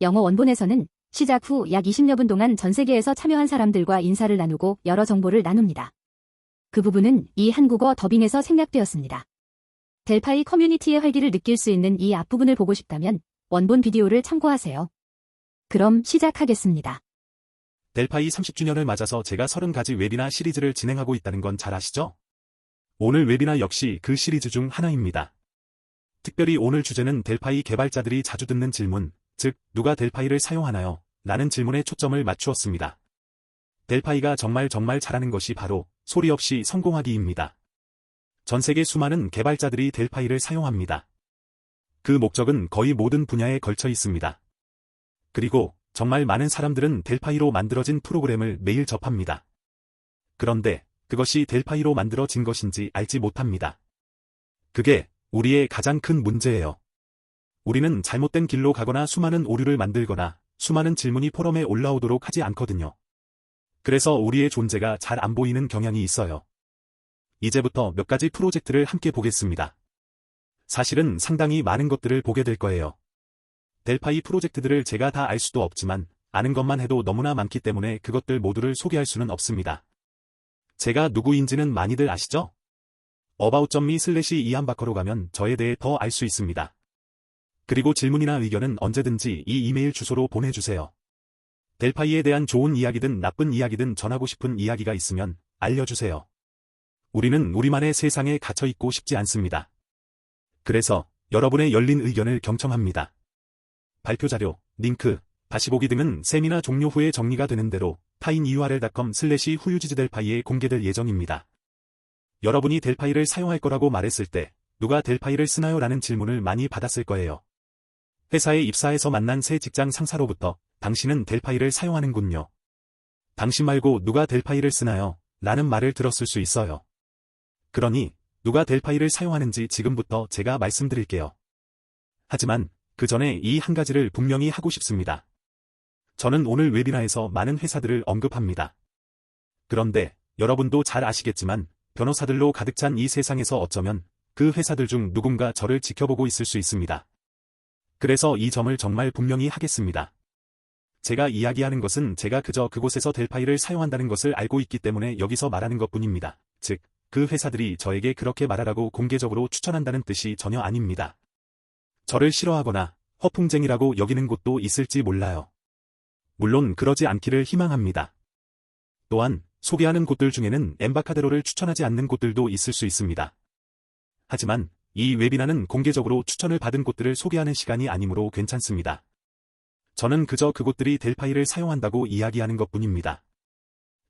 영어 원본에서는 시작 후 약 20여 분 동안 전 세계에서 참여한 사람들과 인사를 나누고 여러 정보를 나눕니다. 그 부분은 이 한국어 더빙에서 생략되었습니다. 델파이 커뮤니티의 활기를 느낄 수 있는 이 앞부분을 보고 싶다면 원본 비디오를 참고하세요. 그럼 시작하겠습니다. 델파이 30주년을 맞아서 제가 30가지 웨비나 시리즈를 진행하고 있다는 건 잘 아시죠? 오늘 웨비나 역시 그 시리즈 중 하나입니다. 특별히 오늘 주제는 델파이 개발자들이 자주 듣는 질문, 즉 누가 델파이를 사용하나요? 라는 질문에 초점을 맞추었습니다. 델파이가 정말 잘하는 것이 바로 소리 없이 성공하기입니다. 전 세계 수많은 개발자들이 델파이를 사용합니다. 그 목적은 거의 모든 분야에 걸쳐 있습니다. 그리고 정말 많은 사람들은 델파이로 만들어진 프로그램을 매일 접합니다. 그런데 그것이 델파이로 만들어진 것인지 알지 못합니다. 그게 우리의 가장 큰 문제예요. 우리는 잘못된 길로 가거나 수많은 오류를 만들거나 수많은 질문이 포럼에 올라오도록 하지 않거든요. 그래서 우리의 존재가 잘 안 보이는 경향이 있어요. 이제부터 몇 가지 프로젝트를 함께 보겠습니다. 사실은 상당히 많은 것들을 보게 될 거예요. 델파이 프로젝트들을 제가 다 알 수도 없지만 아는 것만 해도 너무나 많기 때문에 그것들 모두를 소개할 수는 없습니다. 제가 누구인지는 많이들 아시죠? about.me/이안바커로 가면 저에 대해 더 알 수 있습니다. 그리고 질문이나 의견은 언제든지 이 이메일 주소로 보내주세요. 델파이에 대한 좋은 이야기든 나쁜 이야기든 전하고 싶은 이야기가 있으면 알려주세요. 우리는 우리만의 세상에 갇혀있고 싶지 않습니다. 그래서 여러분의 열린 의견을 경청합니다. 발표자료, 링크, 다시 보기 등은 세미나 종료 후에 정리가 되는 대로 tinyurl.com/whojisdelphi에 공개될 예정입니다. 여러분이 델파이를 사용할 거라고 말했을 때 누가 델파이를 쓰나요? 라는 질문을 많이 받았을 거예요. 회사에 입사해서 만난 새 직장 상사로부터 당신은 델파이를 사용하는군요. 당신 말고 누가 델파이를 쓰나요? 라는 말을 들었을 수 있어요. 그러니 누가 델파이를 사용하는지 지금부터 제가 말씀드릴게요. 하지만 그 전에 이 한 가지를 분명히 하고 싶습니다. 저는 오늘 웨비나에서 많은 회사들을 언급합니다. 그런데 여러분도 잘 아시겠지만 변호사들로 가득 찬 이 세상에서 어쩌면 그 회사들 중 누군가 저를 지켜보고 있을 수 있습니다. 그래서 이 점을 정말 분명히 하겠습니다. 제가 이야기하는 것은 제가 그저 그곳에서 델파이를 사용한다는 것을 알고 있기 때문에 여기서 말하는 것뿐입니다. 즉, 그 회사들이 저에게 그렇게 말하라고 공개적으로 추천한다는 뜻이 전혀 아닙니다. 저를 싫어하거나 허풍쟁이라고 여기는 곳도 있을지 몰라요. 물론 그러지 않기를 희망합니다. 또한 소개하는 곳들 중에는 엠바카데로를 추천하지 않는 곳들도 있을 수 있습니다. 하지만 이 웨비나는 공개적으로 추천을 받은 곳들을 소개하는 시간이 아니므로 괜찮습니다. 저는 그저 그곳들이 델파이를 사용한다고 이야기하는 것뿐입니다.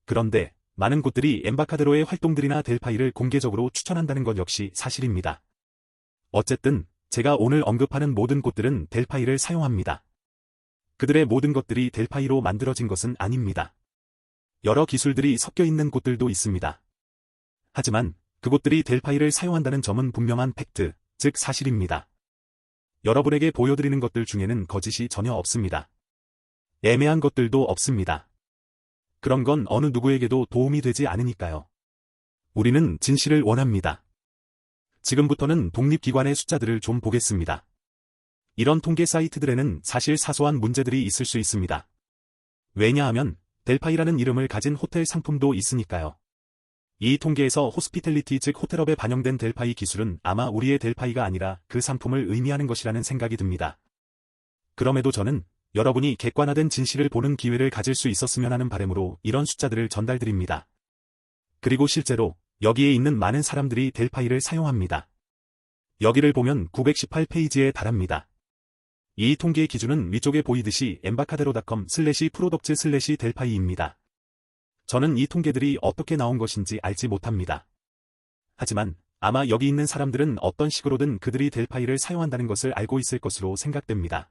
그런데 많은 곳들이 엠바카데로의 활동들이나 델파이를 공개적으로 추천한다는 것 역시 사실입니다. 어쨌든 제가 오늘 언급하는 모든 곳들은 델파이를 사용합니다. 그들의 모든 것들이 델파이로 만들어진 것은 아닙니다. 여러 기술들이 섞여 있는 곳들도 있습니다. 하지만 그곳들이 델파이를 사용한다는 점은 분명한 팩트, 즉 사실입니다. 여러분에게 보여드리는 것들 중에는 거짓이 전혀 없습니다. 애매한 것들도 없습니다. 그런 건 어느 누구에게도 도움이 되지 않으니까요. 우리는 진실을 원합니다. 지금부터는 독립기관의 숫자들을 좀 보겠습니다. 이런 통계 사이트들에는 사실 사소한 문제들이 있을 수 있습니다. 왜냐하면 델파이라는 이름을 가진 호텔 상품도 있으니까요. 이 통계에서 호스피텔리티 즉 호텔업에 반영된 델파이 기술은 아마 우리의 델파이가 아니라 그 상품을 의미하는 것이라는 생각이 듭니다. 그럼에도 저는 여러분이 객관화된 진실을 보는 기회를 가질 수 있었으면 하는 바람으로 이런 숫자들을 전달드립니다. 그리고 실제로 여기에 있는 많은 사람들이 델파이를 사용합니다. 여기를 보면 918페이지에 달합니다. 이 통계의 기준은 위쪽에 보이듯이 embarcadero.com/products/delphi 입니다. 저는 이 통계들이 어떻게 나온 것인지 알지 못합니다. 하지만 아마 여기 있는 사람들은 어떤 식으로든 그들이 델파이를 사용한다는 것을 알고 있을 것으로 생각됩니다.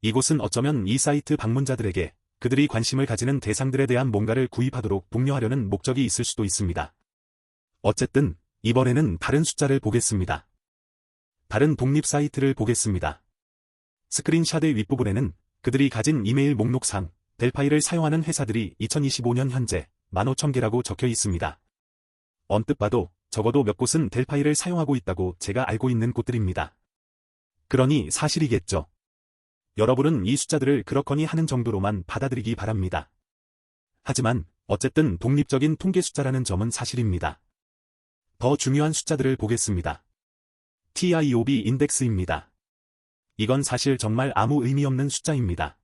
이곳은 어쩌면 이 사이트 방문자들에게 그들이 관심을 가지는 대상들에 대한 뭔가를 구입하도록 독려하려는 목적이 있을 수도 있습니다. 어쨌든 이번에는 다른 숫자를 보겠습니다. 다른 독립 사이트를 보겠습니다. 스크린샷의 윗부분에는 그들이 가진 이메일 목록상 델파이를 사용하는 회사들이 2025년 현재 15,000개라고 적혀 있습니다. 언뜻 봐도 적어도 몇 곳은 델파이를 사용하고 있다고 제가 알고 있는 곳들입니다. 그러니 사실이겠죠. 여러분은 이 숫자들을 그렇거니 하는 정도로만 받아들이기 바랍니다. 하지만 어쨌든 독립적인 통계 숫자라는 점은 사실입니다. 더 중요한 숫자들을 보겠습니다. TIOB 인덱스입니다. 이건 사실 정말 아무 의미 없는 숫자입니다.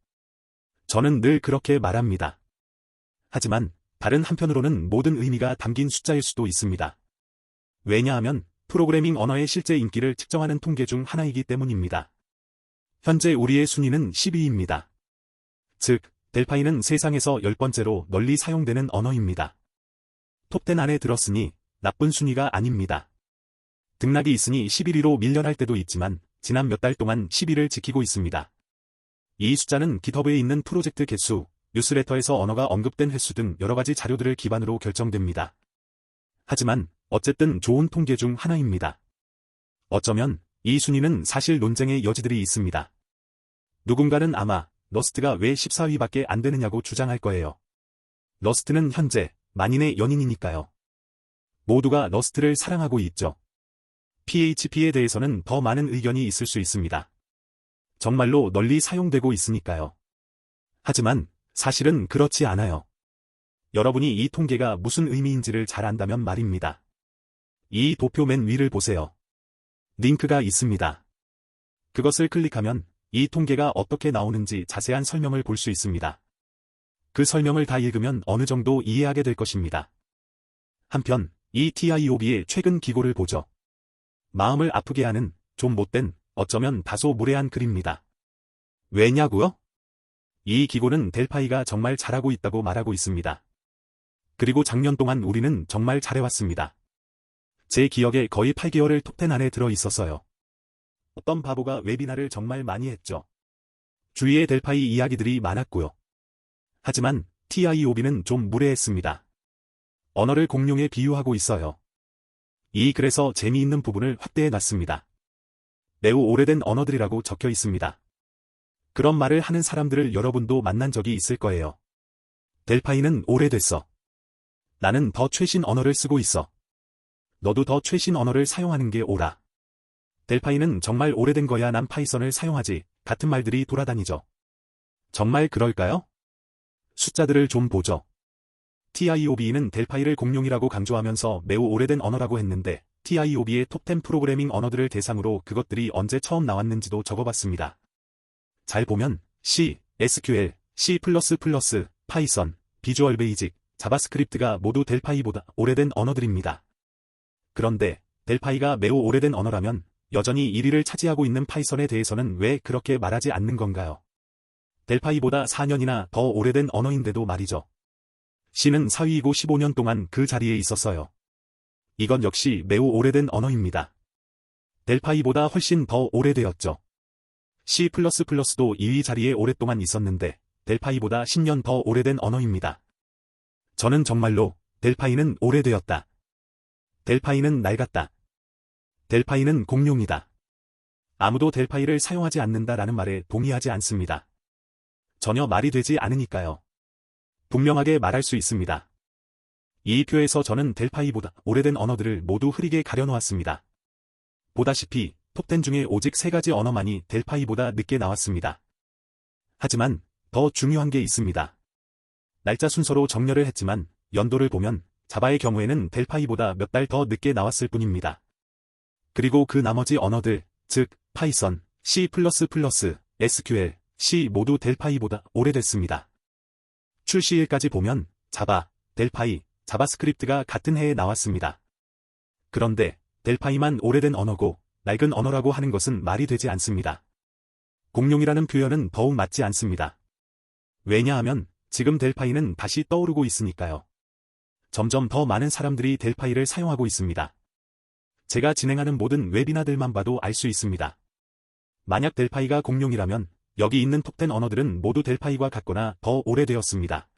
저는 늘 그렇게 말합니다. 하지만 다른 한편으로는 모든 의미가 담긴 숫자일 수도 있습니다. 왜냐하면 프로그래밍 언어의 실제 인기를 측정하는 통계 중 하나이기 때문입니다. 현재 우리의 순위는 12위입니다. 즉, 델파이는 세상에서 10번째로 널리 사용되는 언어입니다. 톱10 안에 들었으니 나쁜 순위가 아닙니다. 등락이 있으니 11위로 밀려날 때도 있지만 지난 몇 달 동안 10위를 지키고 있습니다. 이 숫자는 GitHub에 있는 프로젝트 개수, 뉴스레터에서 언어가 언급된 횟수 등 여러가지 자료들을 기반으로 결정됩니다. 하지만 어쨌든 좋은 통계 중 하나입니다. 어쩌면 이 순위는 사실 논쟁의 여지들이 있습니다. 누군가는 아마 러스트가 왜 14위밖에 안 되느냐고 주장할 거예요. 러스트는 현재 만인의 연인이니까요. 모두가 러스트를 사랑하고 있죠. PHP에 대해서는 더 많은 의견이 있을 수 있습니다. 정말로 널리 사용되고 있으니까요. 하지만 사실은 그렇지 않아요. 여러분이 이 통계가 무슨 의미인지를 잘 안다면 말입니다. 이 도표 맨 위를 보세요. 링크가 있습니다. 그것을 클릭하면 이 통계가 어떻게 나오는지 자세한 설명을 볼 수 있습니다. 그 설명을 다 읽으면 어느 정도 이해하게 될 것입니다. 한편 이 TIOB의 최근 기고를 보죠. 마음을 아프게 하는 좀 못된, 어쩌면 다소 무례한 글입니다. 왜냐고요? 이 기고는 델파이가 정말 잘하고 있다고 말하고 있습니다. 그리고 작년 동안 우리는 정말 잘해왔습니다. 제 기억에 거의 8개월을 톱10 안에 들어 있었어요. 어떤 바보가 웨비나를 정말 많이 했죠. 주위에 델파이 이야기들이 많았고요. 하지만 TIOB는 좀 무례했습니다. 언어를 공룡에 비유하고 있어요. 이 글에서 재미있는 부분을 확대해 놨습니다. 매우 오래된 언어들이라고 적혀 있습니다. 그런 말을 하는 사람들을 여러분도 만난 적이 있을 거예요. 델파이는 오래됐어. 나는 더 최신 언어를 쓰고 있어. 너도 더 최신 언어를 사용하는 게 옳아. 델파이는 정말 오래된 거야 난 파이썬을 사용하지 같은 말들이 돌아다니죠. 정말 그럴까요? 숫자들을 좀 보죠. TIOB는 델파이를 공룡이라고 강조하면서 매우 오래된 언어라고 했는데 TIOB의 톱10 프로그래밍 언어들을 대상으로 그것들이 언제 처음 나왔는지도 적어봤습니다. 잘 보면 C, SQL, C++, 파이썬, 비주얼 베이직, 자바스크립트가 모두 델파이보다 오래된 언어들입니다. 그런데 델파이가 매우 오래된 언어라면 여전히 1위를 차지하고 있는 파이썬에 대해서는 왜 그렇게 말하지 않는 건가요? 델파이보다 4년이나 더 오래된 언어인데도 말이죠. C는 4위이고 15년 동안 그 자리에 있었어요. 이건 역시 매우 오래된 언어입니다. 델파이보다 훨씬 더 오래되었죠. C++도 2위 자리에 오랫동안 있었는데 델파이보다 10년 더 오래된 언어입니다. 저는 정말로 델파이는 오래되었다. 델파이는 낡았다. 델파이는 공룡이다. 아무도 델파이를 사용하지 않는다라는 말에 동의하지 않습니다. 전혀 말이 되지 않으니까요. 분명하게 말할 수 있습니다. 이 표에서 저는 델파이보다 오래된 언어들을 모두 흐리게 가려놓았습니다. 보다시피 톱10 중에 오직 3가지 언어만이 델파이보다 늦게 나왔습니다. 하지만 더 중요한 게 있습니다. 날짜 순서로 정렬을 했지만 연도를 보면 자바의 경우에는 델파이보다 몇 달 더 늦게 나왔을 뿐입니다. 그리고 그 나머지 언어들, 즉 파이썬, C++, SQL, C 모두 델파이보다 오래됐습니다. 출시일까지 보면 자바, 델파이, 자바스크립트가 같은 해에 나왔습니다. 그런데 델파이만 오래된 언어고 낡은 언어라고 하는 것은 말이 되지 않습니다. 공룡이라는 표현은 더욱 맞지 않습니다. 왜냐하면 지금 델파이는 다시 떠오르고 있으니까요. 점점 더 많은 사람들이 델파이를 사용하고 있습니다. 제가 진행하는 모든 웨비나들만 봐도 알 수 있습니다. 만약 델파이가 공룡이라면 여기 있는 톱10 언어들은 모두 델파이와 같거나 더 오래되었습니다.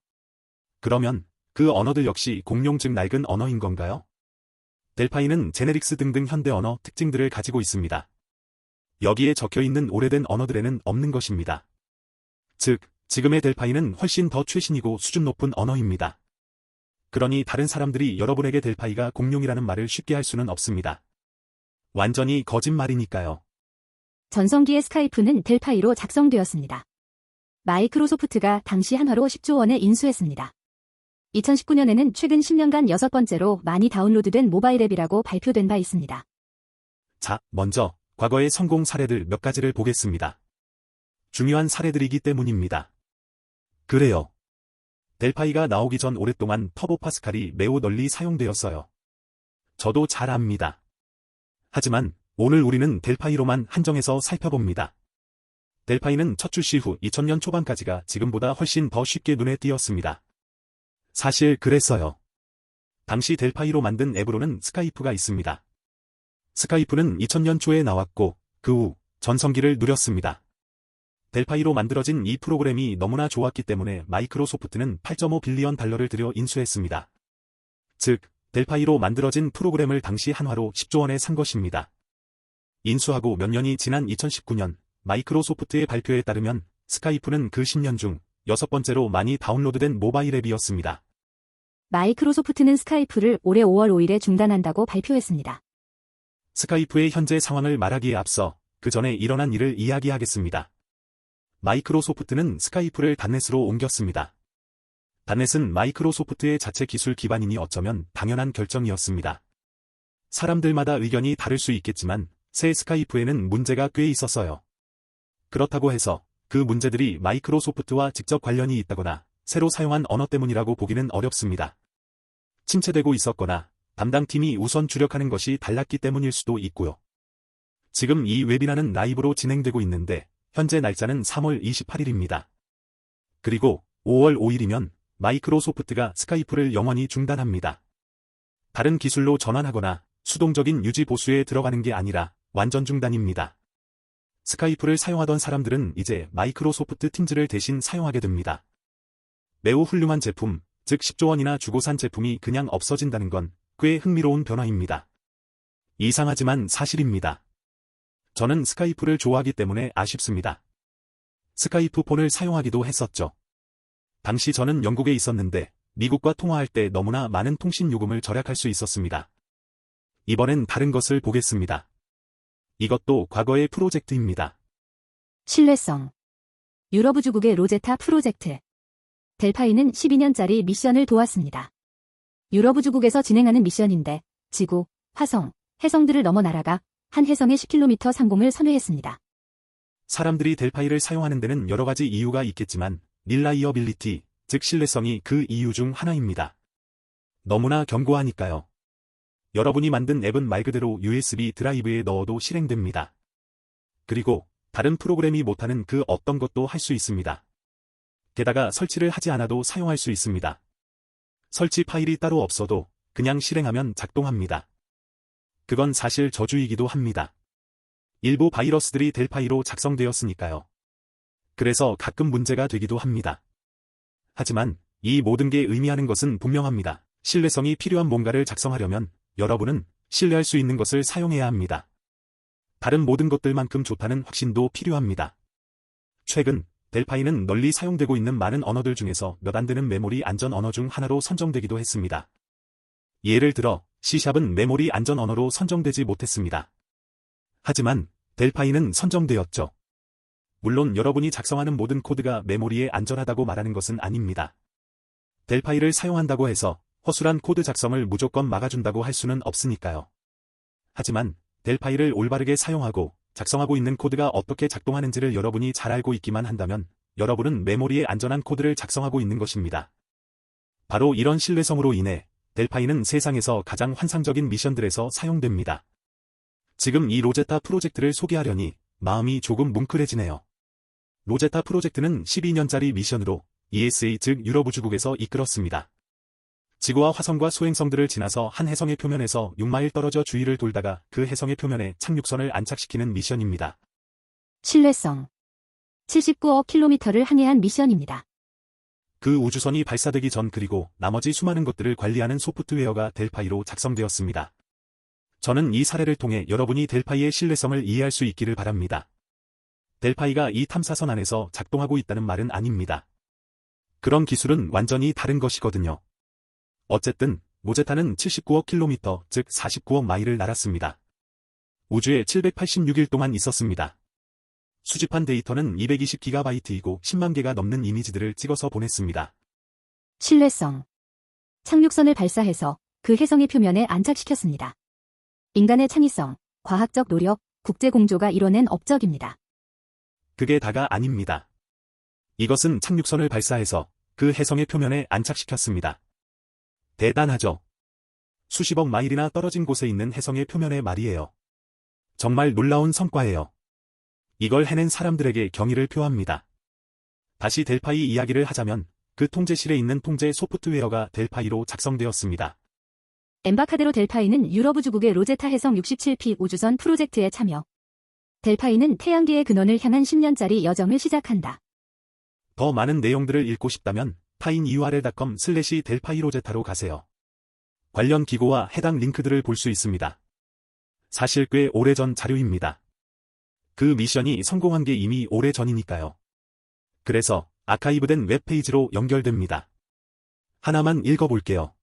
그러면 그 언어들 역시 공룡 즉 낡은 언어인 건가요? 델파이는 제네릭스 등등 현대 언어 특징들을 가지고 있습니다. 여기에 적혀있는 오래된 언어들에는 없는 것입니다. 즉, 지금의 델파이는 훨씬 더 최신이고 수준 높은 언어입니다. 그러니 다른 사람들이 여러분에게 델파이가 공룡이라는 말을 쉽게 할 수는 없습니다. 완전히 거짓말이니까요. 전성기의 스카이프는 델파이로 작성되었습니다. 마이크로소프트가 당시 한화로 10조 원에 인수했습니다. 2019년에는 최근 10년간 6번째로 많이 다운로드된 모바일 앱이라고 발표된 바 있습니다. 자, 먼저 과거의 성공 사례들 몇 가지를 보겠습니다. 중요한 사례들이기 때문입니다. 그래요. 델파이가 나오기 전 오랫동안 터보 파스칼이 매우 널리 사용되었어요. 저도 잘 압니다. 하지만 오늘 우리는 델파이로만 한정해서 살펴봅니다. 델파이는 첫 출시 후 2000년 초반까지가 지금보다 훨씬 더 쉽게 눈에 띄었습니다. 사실 그랬어요. 당시 델파이로 만든 앱으로는 스카이프가 있습니다. 스카이프는 2000년 초에 나왔고 그 후 전성기를 누렸습니다. 델파이로 만들어진 이 프로그램이 너무나 좋았기 때문에 마이크로소프트는 8.5 빌리언 달러를 들여 인수했습니다. 즉, 델파이로 만들어진 프로그램을 당시 한화로 10조 원에 산 것입니다. 인수하고 몇 년이 지난 2019년 마이크로소프트의 발표에 따르면 스카이프는 그 10년 중 6번째로 많이 다운로드된 모바일 앱이었습니다. 마이크로소프트는 스카이프를 올해 5월 5일에 중단한다고 발표했습니다. 스카이프의 현재 상황을 말하기에 앞서 그 전에 일어난 일을 이야기하겠습니다. 마이크로소프트는 스카이프를 단넷으로 옮겼습니다. 단넷은 마이크로소프트의 자체 기술 기반이니 어쩌면 당연한 결정이었습니다. 사람들마다 의견이 다를 수 있겠지만 새 스카이프에는 문제가 꽤 있었어요. 그렇다고 해서 그 문제들이 마이크로소프트와 직접 관련이 있다거나 새로 사용한 언어 때문이라고 보기는 어렵습니다. 침체되고 있었거나 담당팀이 우선 주력하는 것이 달랐기 때문일 수도 있고요. 지금 이 웨비나는 라이브로 진행되고 있는데 현재 날짜는 3월 28일입니다. 그리고 5월 5일이면 마이크로소프트가 스카이프를 영원히 중단합니다. 다른 기술로 전환하거나 수동적인 유지 보수에 들어가는 게 아니라 완전 중단입니다. 스카이프를 사용하던 사람들은 이제 마이크로소프트 팀즈를 대신 사용하게 됩니다. 매우 훌륭한 제품, 즉 10조 원이나 주고 산 제품이 그냥 없어진다는 건 꽤 흥미로운 변화입니다. 이상하지만 사실입니다. 저는 스카이프를 좋아하기 때문에 아쉽습니다. 스카이프 폰을 사용하기도 했었죠. 당시 저는 영국에 있었는데 미국과 통화할 때 너무나 많은 통신 요금을 절약할 수 있었습니다. 이번엔 다른 것을 보겠습니다. 이것도 과거의 프로젝트입니다. 신뢰성. 유럽우주국의 로제타 프로젝트. 델파이는 12년짜리 미션을 도왔습니다. 유럽우주국에서 진행하는 미션인데 지구, 화성, 해성들을 넘어 날아가 한 해성의 10km 상공을 선회했습니다. 사람들이 델파이를 사용하는 데는 여러 가지 이유가 있겠지만 릴라이어빌리티, 즉 신뢰성이 그 이유 중 하나입니다. 너무나 견고하니까요. 여러분이 만든 앱은 말 그대로 USB 드라이브에 넣어도 실행됩니다. 그리고 다른 프로그램이 못하는 그 어떤 것도 할 수 있습니다. 게다가 설치를 하지 않아도 사용할 수 있습니다. 설치 파일이 따로 없어도 그냥 실행하면 작동합니다. 그건 사실 저주이기도 합니다. 일부 바이러스들이 델파이로 작성되었으니까요. 그래서 가끔 문제가 되기도 합니다. 하지만 이 모든 게 의미하는 것은 분명합니다. 신뢰성이 필요한 뭔가를 작성하려면 여러분은 신뢰할 수 있는 것을 사용해야 합니다. 다른 모든 것들만큼 좋다는 확신도 필요합니다. 최근 델파이는 널리 사용되고 있는 많은 언어들 중에서 몇 안 되는 메모리 안전 언어 중 하나로 선정되기도 했습니다. 예를 들어 C샵은 메모리 안전 언어로 선정되지 못했습니다. 하지만 델파이는 선정되었죠. 물론 여러분이 작성하는 모든 코드가 메모리에 안전하다고 말하는 것은 아닙니다. 델파이를 사용한다고 해서 허술한 코드 작성을 무조건 막아준다고 할 수는 없으니까요. 하지만 델파이를 올바르게 사용하고 작성하고 있는 코드가 어떻게 작동하는지를 여러분이 잘 알고 있기만 한다면 여러분은 메모리에 안전한 코드를 작성하고 있는 것입니다. 바로 이런 신뢰성으로 인해 델파이는 세상에서 가장 환상적인 미션들에서 사용됩니다. 지금 이 로제타 프로젝트를 소개하려니 마음이 조금 뭉클해지네요. 로제타 프로젝트는 12년짜리 미션으로 ESA 즉 유럽우주국에서 이끌었습니다. 지구와 화성과 소행성들을 지나서 한 해성의 표면에서 6마일 떨어져 주위를 돌다가 그 해성의 표면에 착륙선을 안착시키는 미션입니다. 신뢰성. 79억 킬로미터를 항해한 미션입니다. 그 우주선이 발사되기 전 그리고 나머지 수많은 것들을 관리하는 소프트웨어가 델파이로 작성되었습니다. 저는 이 사례를 통해 여러분이 델파이의 신뢰성을 이해할 수 있기를 바랍니다. 델파이가 이 탐사선 안에서 작동하고 있다는 말은 아닙니다. 그런 기술은 완전히 다른 것이거든요. 어쨌든 로제타는 79억 킬로미터, 즉 49억 마일을 날았습니다. 우주에 786일 동안 있었습니다. 수집한 데이터는 220GB이고 10만 개가 넘는 이미지들을 찍어서 보냈습니다. 신뢰성. 착륙선을 발사해서 그 혜성의 표면에 안착시켰습니다. 인간의 창의성, 과학적 노력, 국제공조가 이뤄낸 업적입니다. 그게 다가 아닙니다. 이것은 착륙선을 발사해서 그 혜성의 표면에 안착시켰습니다. 대단하죠? 수십억 마일이나 떨어진 곳에 있는 혜성의 표면에 말이에요. 정말 놀라운 성과예요. 이걸 해낸 사람들에게 경의를 표합니다. 다시 델파이 이야기를 하자면 그 통제실에 있는 통제 소프트웨어가 델파이로 작성되었습니다. 엠바카데로 델파이는 유럽 우주국의 로제타 해성 67P 우주선 프로젝트에 참여. 델파이는 태양계의 근원을 향한 10년짜리 여정을 시작한다. 더 많은 내용들을 읽고 싶다면 tinyurl.com/delpai로제타로 가세요. 관련 기고와 해당 링크들을 볼 수 있습니다. 사실 꽤 오래전 자료입니다. 그 미션이 성공한 게 이미 오래전이니까요. 그래서 아카이브된 웹페이지로 연결됩니다. 하나만 읽어볼게요.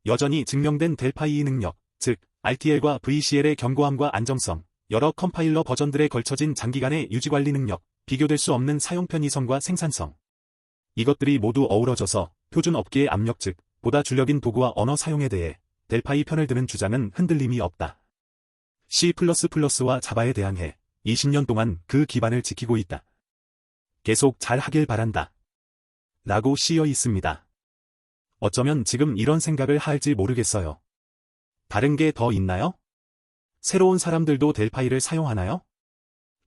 여전히 증명된 델파이의 능력, 즉 RTL과 VCL의 견고함과 안정성, 여러 컴파일러 버전들에 걸쳐진 장기간의 유지관리 능력, 비교될 수 없는 사용 편의성과 생산성. 이것들이 모두 어우러져서 표준 업계의 압력 즉 보다 주력인 도구와 언어 사용에 대해 델파이 편을 드는 주장은 흔들림이 없다. C++와 자바에 대항해 20년 동안 그 기반을 지키고 있다. 계속 잘 하길 바란다. 라고 씌여 있습니다. 어쩌면 지금 이런 생각을 할지 모르겠어요. 다른 게 더 있나요? 새로운 사람들도 델파이를 사용하나요?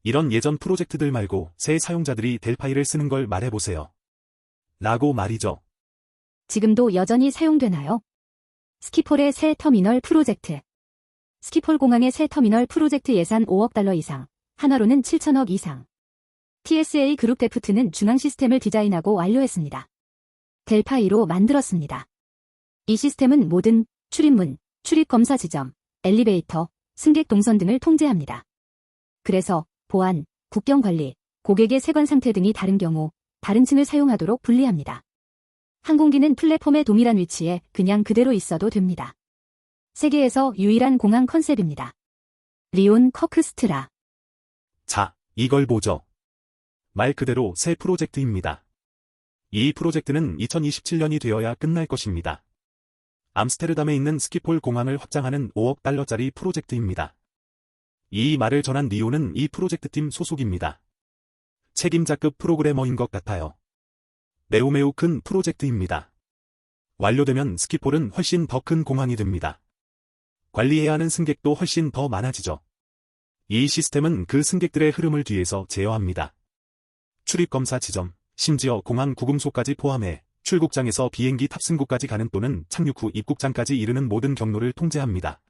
이런 예전 프로젝트들 말고 새 사용자들이 델파이를 쓰는 걸 말해보세요. 라고 말이죠. 지금도 여전히 사용되나요? 스키폴의 새 터미널 프로젝트. 스키폴 공항의 새 터미널 프로젝트 예산 5억 달러 이상, 한화로는 7천억 이상. TSA 그룹 데프트는 중앙 시스템을 디자인하고 완료했습니다. 델파이로 만들었습니다. 이 시스템은 모든 출입문, 출입검사 지점, 엘리베이터, 승객 동선 등을 통제합니다. 그래서 보안, 국경 관리, 고객의 세관 상태 등이 다른 경우 다른 층을 사용하도록 분리합니다. 항공기는 플랫폼의 동일한 위치에 그냥 그대로 있어도 됩니다. 세계에서 유일한 공항 컨셉입니다. 리온 커크스트라. 자, 이걸 보죠. 말 그대로 새 프로젝트입니다. 이 프로젝트는 2027년이 되어야 끝날 것입니다. 암스테르담에 있는 스키폴 공항을 확장하는 5억 달러짜리 프로젝트입니다. 이 말을 전한 리오는 이 프로젝트팀 소속입니다. 책임자급 프로그래머인 것 같아요. 매우 큰 프로젝트입니다. 완료되면 스키폴은 훨씬 더 큰 공항이 됩니다. 관리해야 하는 승객도 훨씬 더 많아지죠. 이 시스템은 그 승객들의 흐름을 뒤에서 제어합니다. 출입검사 지점, 심지어 공항 구금소까지 포함해 출국장에서 비행기 탑승구까지 가는 또는 착륙 후 입국장까지 이르는 모든 경로를 통제합니다.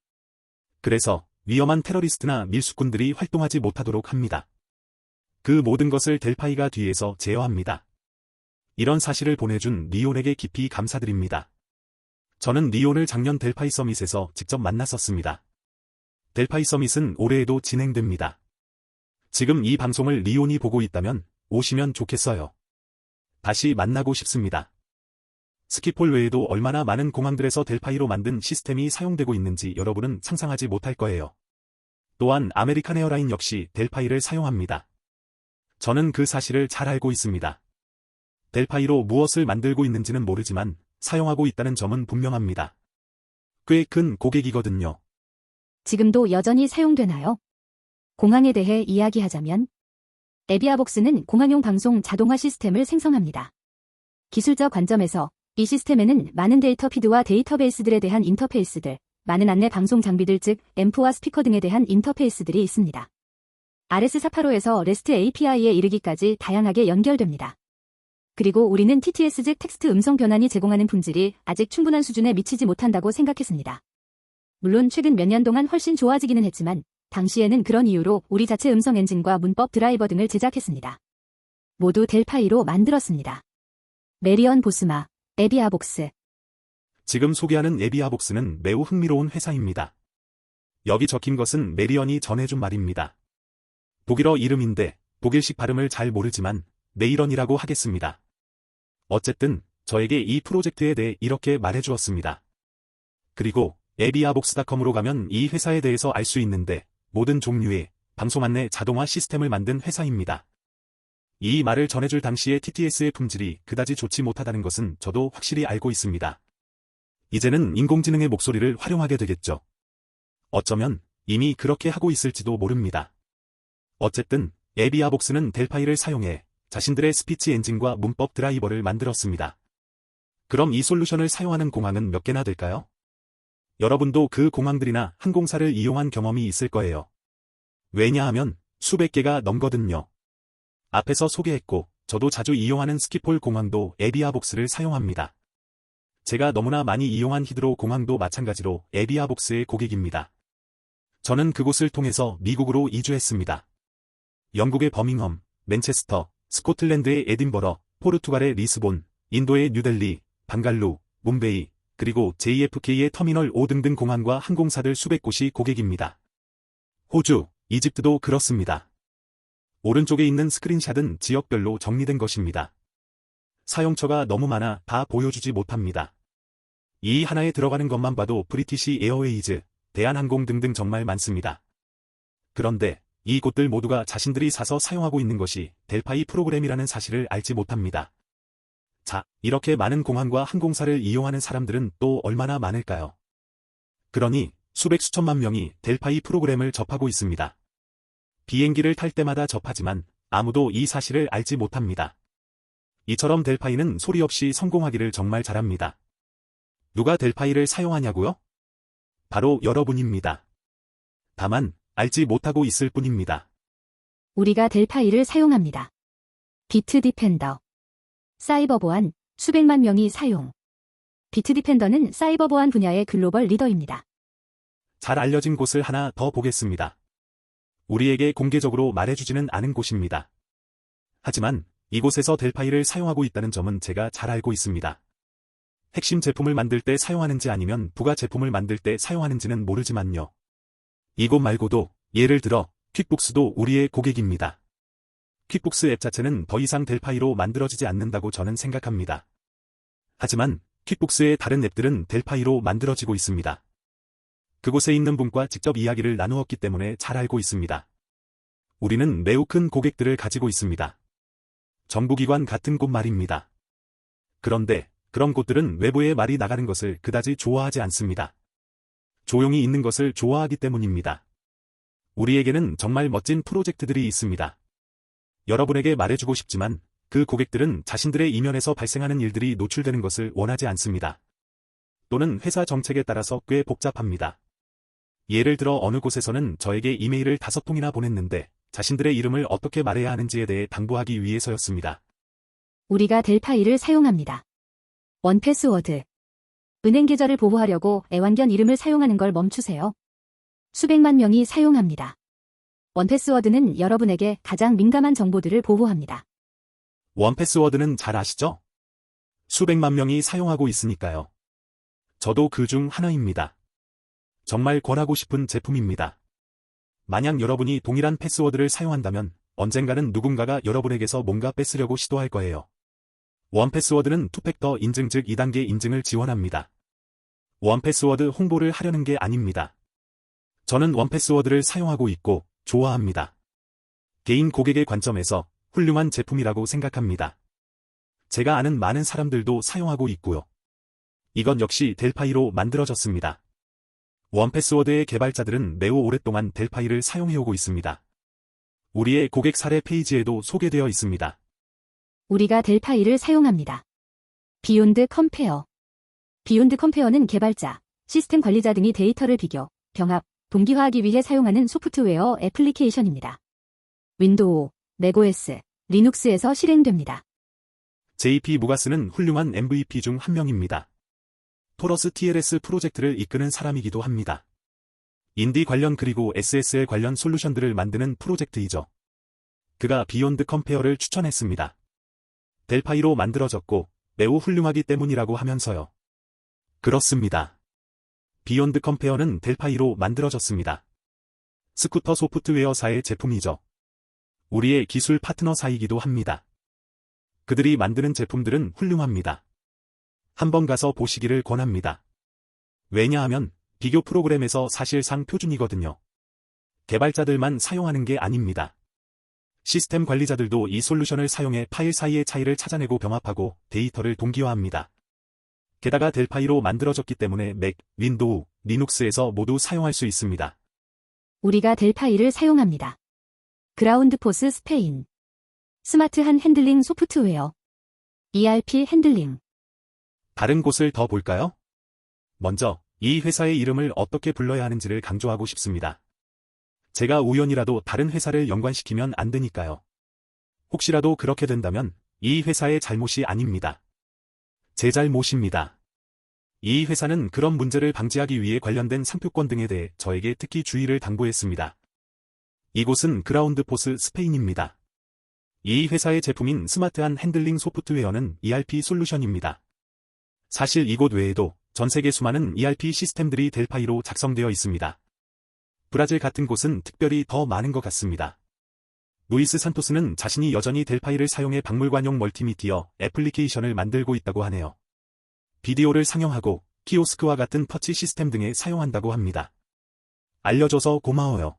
그래서 위험한 테러리스트나 밀수꾼들이 활동하지 못하도록 합니다. 그 모든 것을 델파이가 뒤에서 제어합니다. 이런 사실을 보내준 리온에게 깊이 감사드립니다. 저는 리온을 작년 델파이 서밋에서 직접 만났었습니다. 델파이 서밋은 올해에도 진행됩니다. 지금 이 방송을 리온이 보고 있다면 오시면 좋겠어요. 다시 만나고 싶습니다. 스키폴 외에도 얼마나 많은 공항들에서 델파이로 만든 시스템이 사용되고 있는지 여러분은 상상하지 못할 거예요. 또한 아메리칸 에어라인 역시 델파이를 사용합니다. 저는 그 사실을 잘 알고 있습니다. 델파이로 무엇을 만들고 있는지는 모르지만 사용하고 있다는 점은 분명합니다. 꽤 큰 고객이거든요. 지금도 여전히 사용되나요? 공항에 대해 이야기하자면 에비아복스는 공항용 방송 자동화 시스템을 생성합니다. 기술적 관점에서 이 시스템에는 많은 데이터 피드와 데이터베이스들에 대한 인터페이스들, 많은 안내 방송 장비들 즉 앰프와 스피커 등에 대한 인터페이스들이 있습니다. RS485에서 REST API에 이르기까지 다양하게 연결됩니다. 그리고 우리는 TTS 즉 텍스트 음성 변환이 제공하는 품질이 아직 충분한 수준에 미치지 못한다고 생각했습니다. 물론 최근 몇 년 동안 훨씬 좋아지기는 했지만 당시에는 그런 이유로 우리 자체 음성 엔진과 문법 드라이버 등을 제작했습니다. 모두 델파이로 만들었습니다. 메리언 보스마, 에비아복스. 지금 소개하는 에비아복스는 매우 흥미로운 회사입니다. 여기 적힌 것은 메리언이 전해준 말입니다. 독일어 이름인데 독일식 발음을 잘 모르지만 메이런이라고 하겠습니다. 어쨌든 저에게 이 프로젝트에 대해 이렇게 말해주었습니다. 그리고 에비아복스.com으로 가면 이 회사에 대해서 알 수 있는데 모든 종류의 방송 안내 자동화 시스템을 만든 회사입니다. 이 말을 전해줄 당시의 TTS의 품질이 그다지 좋지 못하다는 것은 저도 확실히 알고 있습니다. 이제는 인공지능의 목소리를 활용하게 되겠죠. 어쩌면 이미 그렇게 하고 있을지도 모릅니다. 어쨌든 에비아복스는 델파이를 사용해 자신들의 스피치 엔진과 문법 드라이버를 만들었습니다. 그럼 이 솔루션을 사용하는 공항은 몇 개나 될까요? 여러분도 그 공항들이나 항공사를 이용한 경험이 있을 거예요. 왜냐하면 수백 개가 넘거든요. 앞에서 소개했고 저도 자주 이용하는 스키폴 공항도 에비아복스를 사용합니다. 제가 너무나 많이 이용한 히드로 공항도 마찬가지로 에비아복스의 고객입니다. 저는 그곳을 통해서 미국으로 이주했습니다. 영국의 버밍엄, 맨체스터, 스코틀랜드의 에딘버러, 포르투갈의 리스본, 인도의 뉴델리, 방갈루, 뭄베이, 그리고 JFK의 터미널 5 등등 공항과 항공사들 수백 곳이 고객입니다. 호주, 이집트도 그렇습니다. 오른쪽에 있는 스크린샷은 지역별로 정리된 것입니다. 사용처가 너무 많아 다 보여주지 못합니다. 이 하나에 들어가는 것만 봐도 브리티시 에어웨이즈, 대한항공 등등 정말 많습니다. 그런데 이 곳들 모두가 자신들이 사서 사용하고 있는 것이 델파이 프로그램이라는 사실을 알지 못합니다. 자, 이렇게 많은 공항과 항공사를 이용하는 사람들은 또 얼마나 많을까요? 그러니 수백 수천만 명이 델파이 프로그램을 접하고 있습니다. 비행기를 탈 때마다 접하지만 아무도 이 사실을 알지 못합니다. 이처럼 델파이는 소리 없이 성공하기를 정말 잘합니다. 누가 델파이를 사용하냐고요? 바로 여러분입니다. 다만 알지 못하고 있을 뿐입니다. 우리가 델파이를 사용합니다. 비트 디펜더. 사이버 보안, 수백만 명이 사용. 비트 디펜더는 사이버 보안 분야의 글로벌 리더입니다. 잘 알려진 곳을 하나 더 보겠습니다. 우리에게 공개적으로 말해주지는 않은 곳입니다. 하지만 이곳에서 델파이를 사용하고 있다는 점은 제가 잘 알고 있습니다. 핵심 제품을 만들 때 사용하는지 아니면 부가 제품을 만들 때 사용하는지는 모르지만요. 이곳 말고도 예를 들어 퀵북스도 우리의 고객입니다. 퀵북스 앱 자체는 더 이상 델파이로 만들어지지 않는다고 저는 생각합니다. 하지만 퀵북스의 다른 앱들은 델파이로 만들어지고 있습니다. 그곳에 있는 분과 직접 이야기를 나누었기 때문에 잘 알고 있습니다. 우리는 매우 큰 고객들을 가지고 있습니다. 정부기관 같은 곳 말입니다. 그런데 그런 곳들은 외부에 말이 나가는 것을 그다지 좋아하지 않습니다. 조용히 있는 것을 좋아하기 때문입니다. 우리에게는 정말 멋진 프로젝트들이 있습니다. 여러분에게 말해주고 싶지만 그 고객들은 자신들의 이면에서 발생하는 일들이 노출되는 것을 원하지 않습니다. 또는 회사 정책에 따라서 꽤 복잡합니다. 예를 들어 어느 곳에서는 저에게 이메일을 5통이나 보냈는데 자신들의 이름을 어떻게 말해야 하는지에 대해 당부하기 위해서였습니다. 우리가 델파이를 사용합니다. 원패스워드. 은행 계좌를 보호하려고 애완견 이름을 사용하는 걸 멈추세요. 수백만 명이 사용합니다. 원패스워드는 여러분에게 가장 민감한 정보들을 보호합니다. 원패스워드는 잘 아시죠? 수백만 명이 사용하고 있으니까요. 저도 그 중 하나입니다. 정말 권하고 싶은 제품입니다. 만약 여러분이 동일한 패스워드를 사용한다면 언젠가는 누군가가 여러분에게서 뭔가 뺏으려고 시도할 거예요. 원패스워드는 투팩터 인증 즉 2단계 인증을 지원합니다. 원패스워드 홍보를 하려는 게 아닙니다. 저는 원패스워드를 사용하고 있고 좋아합니다. 개인 고객의 관점에서 훌륭한 제품이라고 생각합니다. 제가 아는 많은 사람들도 사용하고 있고요. 이건 역시 델파이로 만들어졌습니다. 원패스워드의 개발자들은 매우 오랫동안 델파이를 사용해오고 있습니다. 우리의 고객 사례 페이지에도 소개되어 있습니다. 우리가 델파이를 사용합니다. 비욘드 컴페어. 비욘드 컴페어는 개발자, 시스템 관리자 등이 데이터를 비교, 병합, 동기화하기 위해 사용하는 소프트웨어 애플리케이션입니다. 윈도우, 맥OS, 리눅스에서 실행됩니다. JP 무가스는 훌륭한 MVP 중 한 명입니다. 토러스 TLS 프로젝트를 이끄는 사람이기도 합니다. 인디 관련 그리고 SSL 관련 솔루션들을 만드는 프로젝트이죠. 그가 비욘드 컴페어를 추천했습니다. 델파이로 만들어졌고 매우 훌륭하기 때문이라고 하면서요. 그렇습니다. 비욘드 컴페어는 델파이로 만들어졌습니다. 스쿠터 소프트웨어사의 제품이죠. 우리의 기술 파트너사이기도 합니다. 그들이 만드는 제품들은 훌륭합니다. 한번 가서 보시기를 권합니다. 왜냐하면 비교 프로그램에서 사실상 표준이거든요. 개발자들만 사용하는 게 아닙니다. 시스템 관리자들도 이 솔루션을 사용해 파일 사이의 차이를 찾아내고 병합하고 데이터를 동기화합니다. 게다가 델파이로 만들어졌기 때문에 맥, 윈도우, 리눅스에서 모두 사용할 수 있습니다. 우리가 델파이를 사용합니다. 그라운드포스 스페인. 스마트한 핸들링 소프트웨어. ERP 핸들링. 다른 곳을 더 볼까요? 먼저 이 회사의 이름을 어떻게 불러야 하는지를 강조하고 싶습니다. 제가 우연이라도 다른 회사를 연관시키면 안 되니까요. 혹시라도 그렇게 된다면 이 회사의 잘못이 아닙니다. 제 잘못입니다. 이 회사는 그런 문제를 방지하기 위해 관련된 상표권 등에 대해 저에게 특히 주의를 당부했습니다. 이곳은 그라운드포스 스페인입니다. 이 회사의 제품인 스마트한 핸들링 소프트웨어는 ERP 솔루션입니다. 사실 이곳 외에도 전 세계 수많은 ERP 시스템들이 델파이로 작성되어 있습니다. 브라질 같은 곳은 특별히 더 많은 것 같습니다. 루이스 산토스는 자신이 여전히 델파이를 사용해 박물관용 멀티미디어 애플리케이션을 만들고 있다고 하네요. 비디오를 상영하고 키오스크와 같은 터치 시스템 등에 사용한다고 합니다. 알려줘서 고마워요.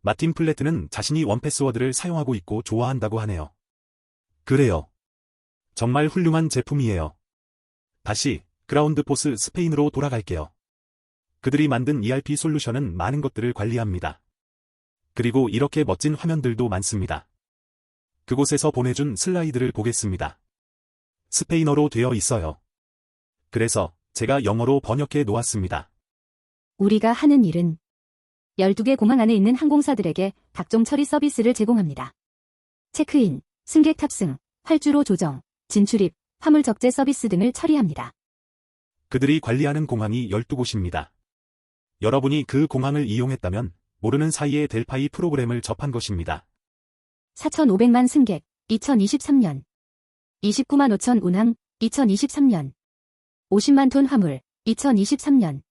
마틴 플래트는 자신이 원패스워드를 사용하고 있고 좋아한다고 하네요. 그래요. 정말 훌륭한 제품이에요. 다시 그라운드포스 스페인으로 돌아갈게요. 그들이 만든 ERP 솔루션은 많은 것들을 관리합니다. 그리고 이렇게 멋진 화면들도 많습니다. 그곳에서 보내준 슬라이드를 보겠습니다. 스페인어로 되어 있어요. 그래서 제가 영어로 번역해 놓았습니다. 우리가 하는 일은 12개 공항 안에 있는 항공사들에게 각종 처리 서비스를 제공합니다. 체크인, 승객 탑승, 활주로 조정, 진출입, 화물 적재 서비스 등을 처리합니다. 그들이 관리하는 공항이 12곳입니다. 여러분이 그 공항을 이용했다면 모르는 사이에 델파이 프로그램을 접한 것입니다. 4,500만 승객, 2023년. 29만 5천 운항, 2023년. 50만 톤 화물, 2023년.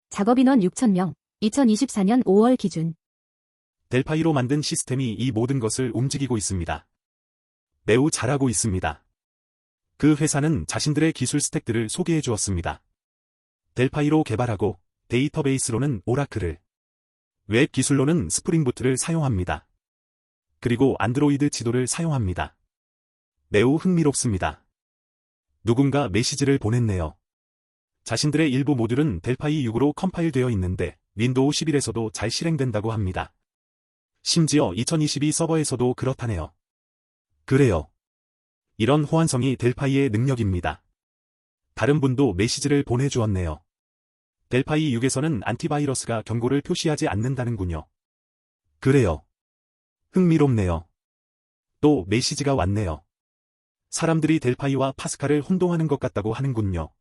작업인원 6,000명, 2024년 5월 기준. 델파이로 만든 시스템이 이 모든 것을 움직이고 있습니다. 매우 잘하고 있습니다. 그 회사는 자신들의 기술 스택들을 소개해 주었습니다. 델파이로 개발하고 데이터베이스로는 오라클을, 웹 기술로는 스프링부트를 사용합니다. 그리고 안드로이드 지도를 사용합니다. 매우 흥미롭습니다. 누군가 메시지를 보냈네요. 자신들의 일부 모듈은 델파이 6으로 컴파일되어 있는데 윈도우 11에서도 잘 실행된다고 합니다. 심지어 2022 서버에서도 그렇다네요. 그래요. 이런 호환성이 델파이의 능력입니다. 다른 분도 메시지를 보내주었네요. 델파이 6에서는 안티바이러스가 경고를 표시하지 않는다는군요. 그래요. 흥미롭네요. 또 메시지가 왔네요. 사람들이 델파이와 파스칼을 혼동하는 것 같다고 하는군요.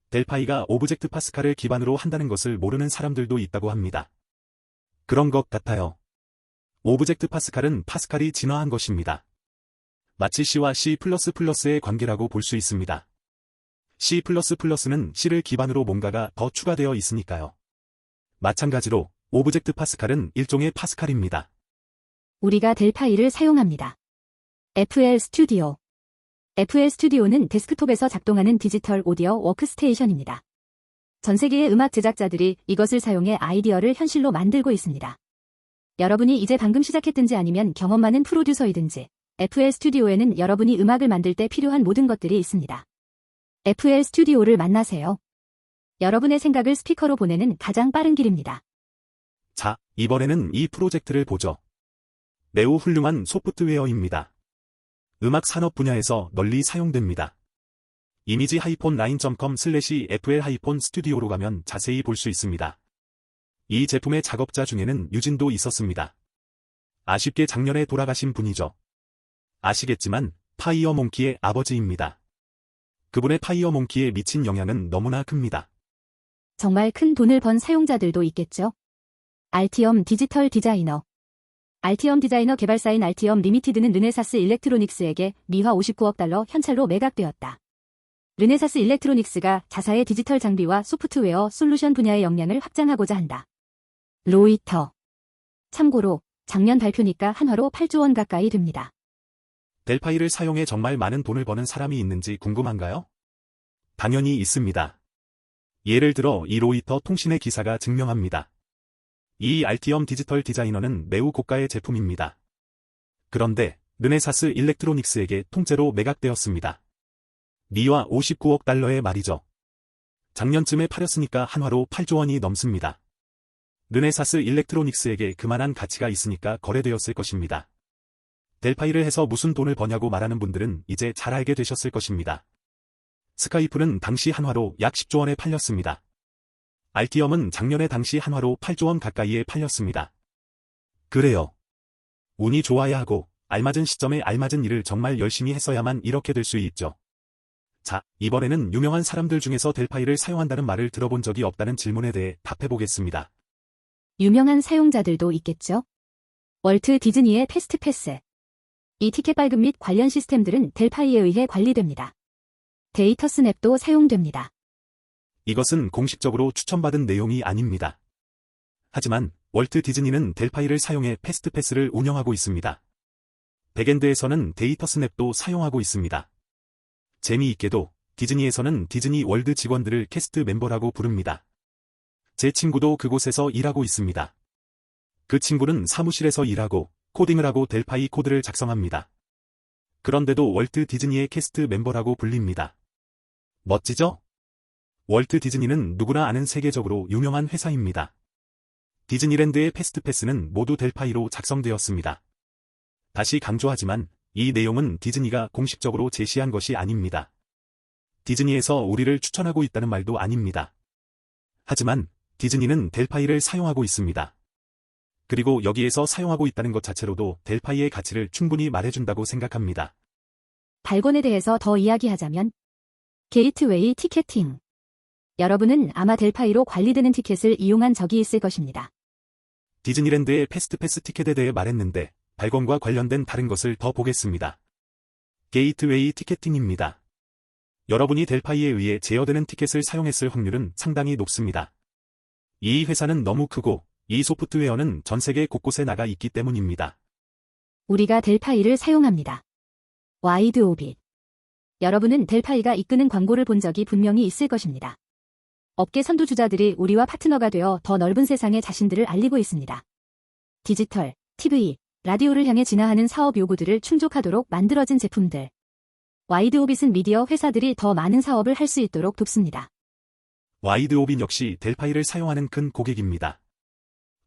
델파이가 오브젝트 파스칼을 기반으로 한다는 것을 모르는 사람들도 있다고 합니다. 그런 것 같아요. 오브젝트 파스칼은 파스칼이 진화한 것입니다. 마치 C와 C++의 관계라고 볼 수 있습니다. C++는 C를 기반으로 뭔가가 더 추가되어 있으니까요. 마찬가지로 오브젝트 파스칼은 일종의 파스칼입니다. 우리가 델파이를 사용합니다. FL 스튜디오. FL 스튜디오는 데스크톱에서 작동하는 디지털 오디오 워크스테이션입니다. 전 세계의 음악 제작자들이 이것을 사용해 아이디어를 현실로 만들고 있습니다. 여러분이 이제 방금 시작했든지 아니면 경험 많은 프로듀서이든지 FL 스튜디오에는 여러분이 음악을 만들 때 필요한 모든 것들이 있습니다. FL 스튜디오를 만나세요. 여러분의 생각을 스피커로 보내는 가장 빠른 길입니다. 자, 이번에는 이 프로젝트를 보죠. 매우 훌륭한 소프트웨어입니다. 음악 산업 분야에서 널리 사용됩니다. image-9.com/fl-studio로 가면 자세히 볼 수 있습니다. 이 제품의 작업자 중에는 유진도 있었습니다. 아쉽게 작년에 돌아가신 분이죠. 아시겠지만 파이어 몽키의 아버지입니다. 그분의 파이어 몽키에 미친 영향은 너무나 큽니다. 정말 큰 돈을 번 사용자들도 있겠죠? 알티엄 디지털 디자이너. 알티엄 디자이너 개발사인 알티엄 리미티드는 르네사스 일렉트로닉스에게 미화 59억 달러 현찰로 매각되었다. 르네사스 일렉트로닉스가 자사의 디지털 장비와 소프트웨어 솔루션 분야의 역량을 확장하고자 한다. 로이터. 참고로 작년 발표니까 한화로 8조 원 가까이 됩니다. 델파이를 사용해 정말 많은 돈을 버는 사람이 있는지 궁금한가요? 당연히 있습니다. 예를 들어 이 로이터 통신의 기사가 증명합니다. 이 알티엄 디지털 디자이너는 매우 고가의 제품입니다. 그런데 르네사스 일렉트로닉스에게 통째로 매각되었습니다. 미화 59억 달러의 말이죠. 작년쯤에 팔렸으니까 한화로 8조 원이 넘습니다. 르네사스 일렉트로닉스에게 그만한 가치가 있으니까 거래되었을 것입니다. 델파이를 해서 무슨 돈을 버냐고 말하는 분들은 이제 잘 알게 되셨을 것입니다. 스카이프는 당시 한화로 약 10조 원에 팔렸습니다. 알티엄은 작년에 당시 한화로 8조 원 가까이에 팔렸습니다. 그래요. 운이 좋아야 하고 알맞은 시점에 알맞은 일을 정말 열심히 했어야만 이렇게 될 수 있죠. 자, 이번에는 유명한 사람들 중에서 델파이를 사용한다는 말을 들어본 적이 없다는 질문에 대해 답해보겠습니다. 유명한 사용자들도 있겠죠? 월트 디즈니의 패스트패스. 이 티켓 발급 및 관련 시스템들은 델파이에 의해 관리됩니다. 데이터 스냅도 사용됩니다. 이것은 공식적으로 추천받은 내용이 아닙니다. 하지만 월트 디즈니는 델파이를 사용해 패스트패스를 운영하고 있습니다. 백엔드에서는 데이터 스냅도 사용하고 있습니다. 재미있게도 디즈니에서는 디즈니 월드 직원들을 캐스트 멤버라고 부릅니다. 제 친구도 그곳에서 일하고 있습니다. 그 친구는 사무실에서 일하고 코딩을 하고 델파이 코드를 작성합니다. 그런데도 월트 디즈니의 캐스트 멤버라고 불립니다. 멋지죠? 월트 디즈니는 누구나 아는 세계적으로 유명한 회사입니다. 디즈니랜드의 패스트패스는 모두 델파이로 작성되었습니다. 다시 강조하지만 이 내용은 디즈니가 공식적으로 제시한 것이 아닙니다. 디즈니에서 우리를 추천하고 있다는 말도 아닙니다. 하지만 디즈니는 델파이를 사용하고 있습니다. 그리고 여기에서 사용하고 있다는 것 자체로도 델파이의 가치를 충분히 말해준다고 생각합니다. 발권에 대해서 더 이야기하자면 게이트웨이 티켓팅. 여러분은 아마 델파이로 관리되는 티켓을 이용한 적이 있을 것입니다. 디즈니랜드의 패스트패스 티켓에 대해 말했는데 발권과 관련된 다른 것을 더 보겠습니다. 게이트웨이 티켓팅입니다. 여러분이 델파이에 의해 제어되는 티켓을 사용했을 확률은 상당히 높습니다. 이 회사는 너무 크고 이 소프트웨어는 전 세계 곳곳에 나가 있기 때문입니다. 우리가 델파이를 사용합니다. 와이드 오빗. 여러분은 델파이가 이끄는 광고를 본 적이 분명히 있을 것입니다. 업계 선두주자들이 우리와 파트너가 되어 더 넓은 세상에 자신들을 알리고 있습니다. 디지털, TV, 라디오를 향해 진화하는 사업 요구들을 충족하도록 만들어진 제품들. 와이드 오빗은 미디어 회사들이 더 많은 사업을 할 수 있도록 돕습니다. 와이드 오빗 역시 델파이를 사용하는 큰 고객입니다.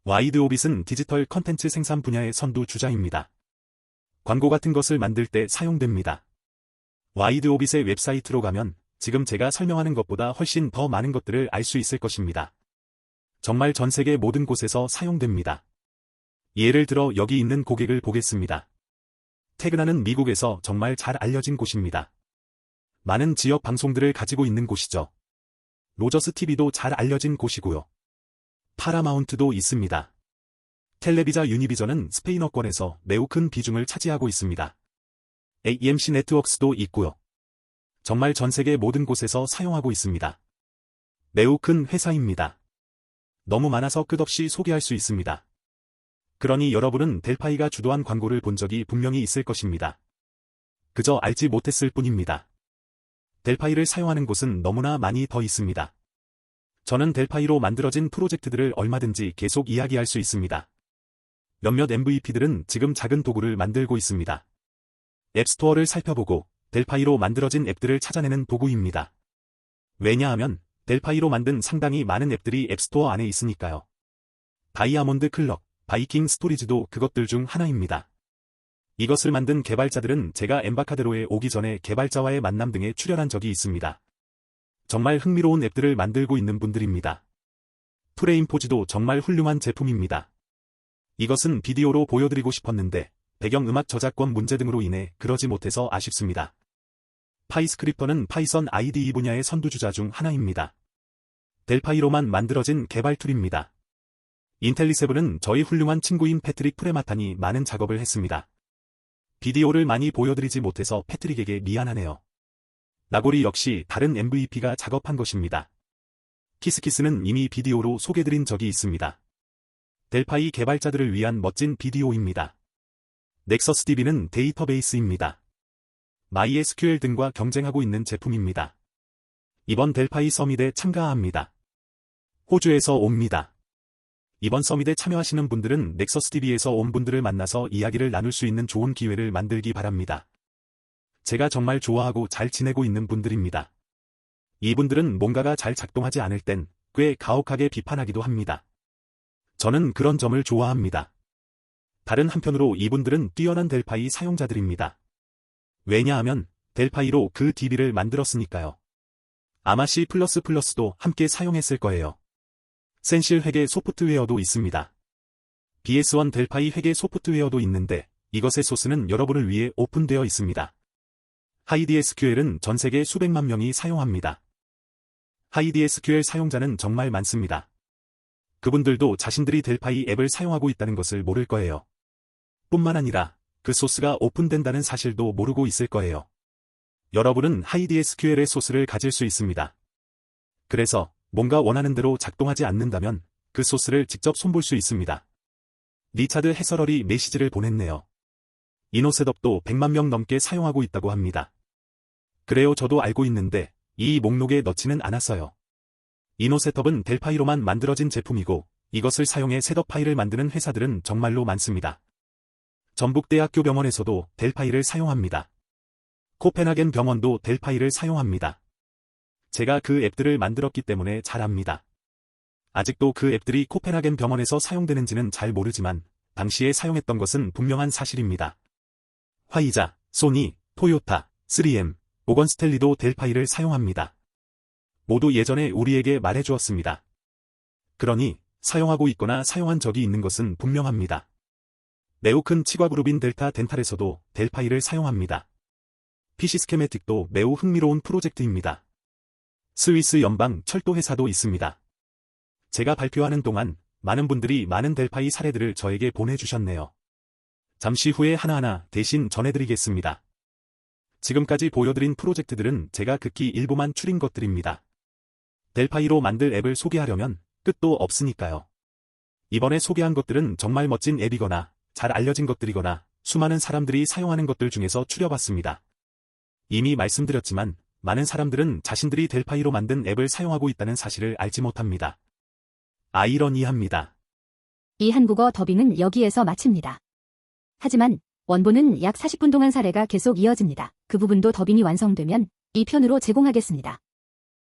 와이드 오빗은 디지털 컨텐츠 생산 분야의 선두주자입니다. 광고 같은 것을 만들 때 사용됩니다. 와이드 오빗의 웹사이트로 가면 지금 제가 설명하는 것보다 훨씬 더 많은 것들을 알 수 있을 것입니다. 정말 전 세계 모든 곳에서 사용됩니다. 예를 들어 여기 있는 고객을 보겠습니다. 테그나는 미국에서 정말 잘 알려진 곳입니다. 많은 지역 방송들을 가지고 있는 곳이죠. 로저스 TV도 잘 알려진 곳이고요. 파라마운트도 있습니다. 텔레비자 유니비전은 스페인어권에서 매우 큰 비중을 차지하고 있습니다. AMC 네트워크스도 있고요. 정말 전 세계 모든 곳에서 사용하고 있습니다. 매우 큰 회사입니다. 너무 많아서 끝없이 소개할 수 있습니다. 그러니 여러분은 델파이가 주도한 광고를 본 적이 분명히 있을 것입니다. 그저 알지 못했을 뿐입니다. 델파이를 사용하는 곳은 너무나 많이 더 있습니다. 저는 델파이로 만들어진 프로젝트들을 얼마든지 계속 이야기할 수 있습니다. 몇몇 MVP들은 지금 작은 도구를 만들고 있습니다. 앱스토어를 살펴보고 델파이로 만들어진 앱들을 찾아내는 도구입니다. 왜냐하면 델파이로 만든 상당히 많은 앱들이 앱스토어 안에 있으니까요. 다이아몬드 클럭, 바이킹 스토리지도 그것들 중 하나입니다. 이것을 만든 개발자들은 제가 엠바카데로에 오기 전에 개발자와의 만남 등에 출연한 적이 있습니다. 정말 흥미로운 앱들을 만들고 있는 분들입니다. 프레임포즈도 정말 훌륭한 제품입니다. 이것은 비디오로 보여드리고 싶었는데 배경음악 저작권 문제 등으로 인해 그러지 못해서 아쉽습니다. 파이스크립터는 파이썬 IDE 분야의 선두주자 중 하나입니다. 델파이로만 만들어진 개발 툴입니다. 인텔리7은 저희 훌륭한 친구인 패트릭 프레마탄이 많은 작업을 했습니다. 비디오를 많이 보여드리지 못해서 패트릭에게 미안하네요. 나고리 역시 다른 MVP가 작업한 것입니다. 키스키스는 이미 비디오로 소개드린 적이 있습니다. 델파이 개발자들을 위한 멋진 비디오입니다. 넥서스 DB는 데이터베이스입니다. MySQL 등과 경쟁하고 있는 제품입니다. 이번 델파이 서밋에 참가합니다. 호주에서 옵니다. 이번 서밋에 참여하시는 분들은 넥서스 TV에서 온 분들을 만나서 이야기를 나눌 수 있는 좋은 기회를 만들기 바랍니다. 제가 정말 좋아하고 잘 지내고 있는 분들입니다. 이분들은 뭔가가 잘 작동하지 않을 땐 꽤 가혹하게 비판하기도 합니다. 저는 그런 점을 좋아합니다. 다른 한편으로 이분들은 뛰어난 델파이 사용자들입니다. 왜냐하면 델파이로 그 DB를 만들었으니까요. 아마 C++도 함께 사용했을 거예요. 센실 회계 소프트웨어도 있습니다. BS1 델파이 회계 소프트웨어도 있는데 이것의 소스는 여러분을 위해 오픈되어 있습니다. HiDSQL은 전 세계 수백만 명이 사용합니다. HiDSQL 사용자는 정말 많습니다. 그분들도 자신들이 델파이 앱을 사용하고 있다는 것을 모를 거예요. 뿐만 아니라 그 소스가 오픈된다는 사실도 모르고 있을 거예요. 여러분은 HiDSQL의 소스를 가질 수 있습니다. 그래서 뭔가 원하는 대로 작동하지 않는다면 그 소스를 직접 손볼 수 있습니다. 리차드 해서럴이 메시지를 보냈네요. 이노셋업도 100만 명 넘게 사용하고 있다고 합니다. 그래요, 저도 알고 있는데 이 목록에 넣지는 않았어요. 이노셋업은 델파이로만 만들어진 제품이고 이것을 사용해 셋업 파일을 만드는 회사들은 정말로 많습니다. 전북대학교 병원에서도 델파이를 사용합니다. 코펜하겐 병원도 델파이를 사용합니다. 제가 그 앱들을 만들었기 때문에 잘 압니다. 아직도 그 앱들이 코펜하겐 병원에서 사용되는지는 잘 모르지만 당시에 사용했던 것은 분명한 사실입니다. 화이자, 소니, 토요타, 3M, 모건스탠리도 델파이를 사용합니다. 모두 예전에 우리에게 말해주었습니다. 그러니 사용하고 있거나 사용한 적이 있는 것은 분명합니다. 매우 큰 치과그룹인 델타 덴탈에서도 델파이를 사용합니다. PC 스케매틱도 매우 흥미로운 프로젝트입니다. 스위스 연방 철도 회사도 있습니다. 제가 발표하는 동안 많은 분들이 많은 델파이 사례들을 저에게 보내주셨네요. 잠시 후에 하나하나 대신 전해드리겠습니다. 지금까지 보여드린 프로젝트들은 제가 극히 일부만 추린 것들입니다. 델파이로 만들 앱을 소개하려면 끝도 없으니까요. 이번에 소개한 것들은 정말 멋진 앱이거나 잘 알려진 것들이거나 수많은 사람들이 사용하는 것들 중에서 추려봤습니다. 이미 말씀드렸지만 많은 사람들은 자신들이 델파이로 만든 앱을 사용하고 있다는 사실을 알지 못합니다. 아이러니합니다. 이 한국어 더빙은 여기에서 마칩니다. 하지만 원본은 약 40분 동안 사례가 계속 이어집니다. 그 부분도 더빙이 완성되면 2편으로 제공하겠습니다.